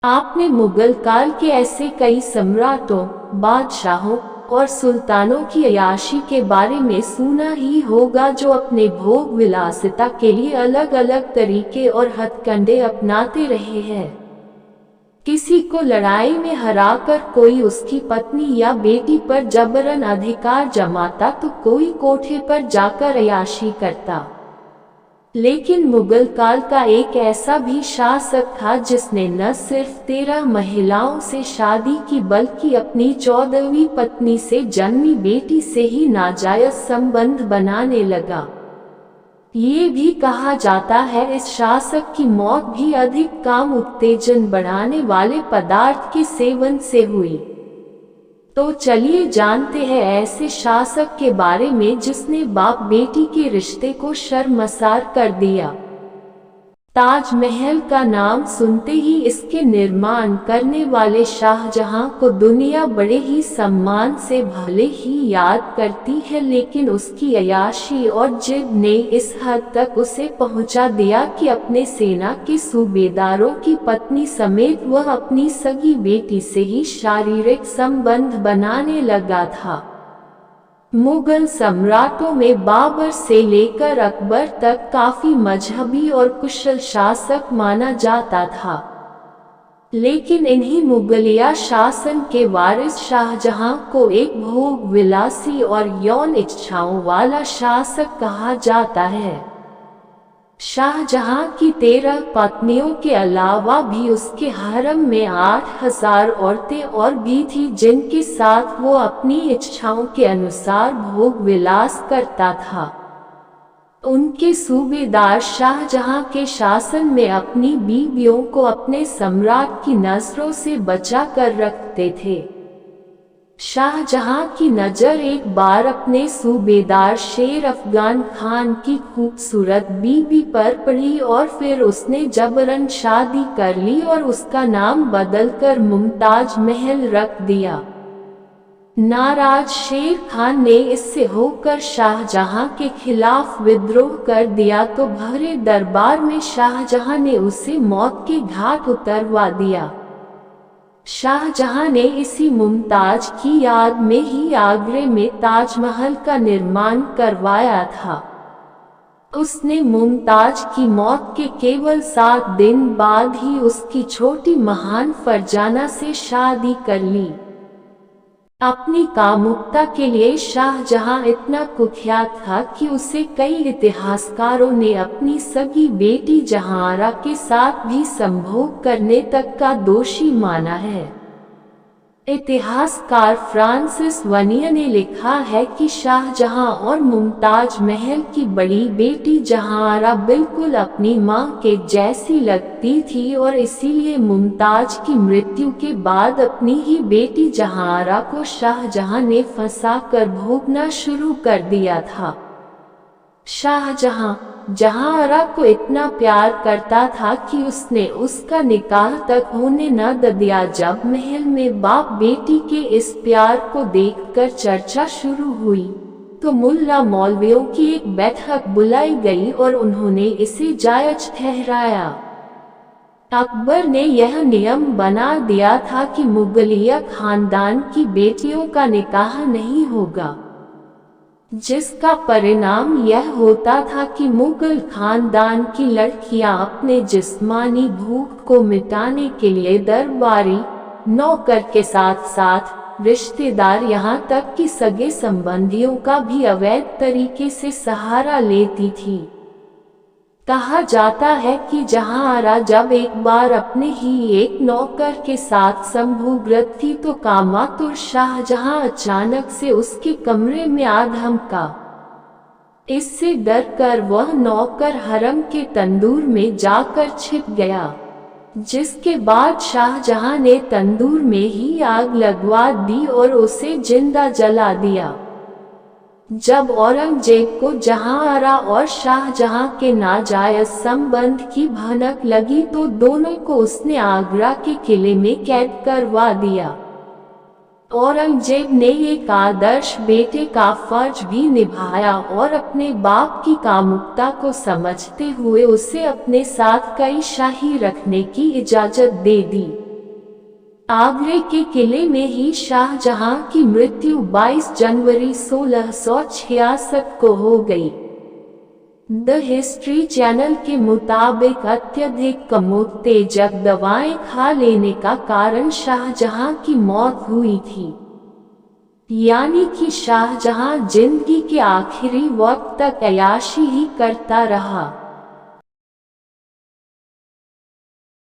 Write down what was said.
आपने मुगल काल के ऐसे कई सम्राटों, बादशाहों और सुल्तानों की अय्याशी के बारे में सुना ही होगा जो अपने भोग विलासिता के लिए अलग अलग तरीके और हथकंडे अपनाते रहे हैं। किसी को लड़ाई में हराकर कोई उसकी पत्नी या बेटी पर जबरन अधिकार जमाता तो कोई कोठे पर जाकर अय्याशी करता। लेकिन मुगल काल का एक ऐसा भी शासक था जिसने न सिर्फ 13 महिलाओं से शादी की बल्कि अपनी 14वीं पत्नी से जन्मी बेटी से ही नाजायज संबंध बनाने लगा। ये भी कहा जाता है इस शासक की मौत भी अधिक काम उत्तेजन बढ़ाने वाले पदार्थ के सेवन से हुई। तो चलिए जानते हैं ऐसे शासक के बारे में जिसने बाप बेटी के रिश्ते को शर्मसार कर दिया। ताजमहल का नाम सुनते ही इसके निर्माण करने वाले शाहजहां को दुनिया बड़े ही सम्मान से भले ही याद करती है, लेकिन उसकी अय्याशी और जिद ने इस हद तक उसे पहुंचा दिया कि अपने सेना के सूबेदारों की पत्नी समेत वह अपनी सगी बेटी से ही शारीरिक संबंध बनाने लगा था। मुगल सम्राटों में बाबर से लेकर अकबर तक काफी मजहबी और कुशल शासक माना जाता था, लेकिन इन्हीं मुगलिया शासन के वारिस शाहजहां को एक भोग विलासी और यौन इच्छाओं वाला शासक कहा जाता है। शाहजहां की 13 पत्नियों के अलावा भी उसके हरम में 8000 औरतें और भी थी जिनके साथ वो अपनी इच्छाओं के अनुसार भोग विलास करता था। उनके सूबेदार शाहजहां के शासन में अपनी बीवियों को अपने सम्राट की नजरों से बचा कर रखते थे। शाहजहां की नजर एक बार अपने सूबेदार शेर अफगान खान की खूबसूरत बीवी पर पड़ी और फिर उसने जबरन शादी कर ली और उसका नाम बदलकर मुमताज महल रख दिया। नाराज शेर खान ने इससे होकर शाहजहां के खिलाफ विद्रोह कर दिया तो भरे दरबार में शाहजहां ने उसे मौत के घाट उतरवा दिया। शाहजहां ने इसी मुमताज की याद में ही आगरे में ताजमहल का निर्माण करवाया था। उसने मुमताज की मौत के केवल 7 दिन बाद ही उसकी छोटी महान फरजाना से शादी कर ली। अपनी कामुकता के लिए शाहजहां इतना कुख्यात था कि उसे कई इतिहासकारों ने अपनी सगी बेटी जहांआरा के साथ भी संभोग करने तक का दोषी माना है। इतिहासकार फ्रांसिस वनिया ने लिखा है कि शाहजहां और मुमताज महल की बड़ी बेटी जहांआरा बिल्कुल अपनी मां के जैसी लगती थी और इसीलिए मुमताज की मृत्यु के बाद अपनी ही बेटी जहांआरा को शाहजहां ने फंसाकर भोगना शुरू कर दिया था। शाहजहां जहांआरा को इतना प्यार करता था कि उसने उसका निकाह तक होने न दिया। जब महल में बाप बेटी के इस प्यार को देखकर चर्चा शुरू हुई तो मुल्ला मौलवियों की एक बैठक बुलाई गई और उन्होंने इसे जायज ठहराया। अकबर ने यह नियम बना दिया था कि मुगलिया खानदान की बेटियों का निकाह नहीं होगा, जिसका परिणाम यह होता था कि मुगल खानदान की लड़कियां अपने जिस्मानी भूख को मिटाने के लिए दरबारी नौकर के साथ साथ रिश्तेदार यहाँ तक कि सगे संबंधियों का भी अवैध तरीके से सहारा लेती थी। कहा जाता है कि जहांआरा जब एक बार अपने ही एक नौकर के साथ संभोगरत थी तो कामातुर शाहजहां अचानक से उसके कमरे में आ धमका। इससे डरकर वह नौकर हरम के तंदूर में जाकर छिप गया, जिसके बाद शाहजहां ने तंदूर में ही आग लगवा दी और उसे जिंदा जला दिया। जब औरंगजेब को जहांआरा और शाहजहां के नाजायज संबंध की भनक लगी तो दोनों को उसने आगरा के किले में कैद करवा दिया। औरंगजेब ने एक आदर्श बेटे का फर्ज भी निभाया और अपने बाप की कामुकता को समझते हुए उसे अपने साथ कई शाही रखने की इजाजत दे दी। आगरे के किले में ही शाहजहां की मृत्यु 22 जनवरी 1666 को हो गई। द हिस्ट्री चैनल के मुताबिक अत्यधिक उत्तेजक दवाएं खा लेने का कारण शाहजहां की मौत हुई थी। यानी कि शाहजहां जिंदगी के आखिरी वक्त तक अय्याशी ही करता रहा।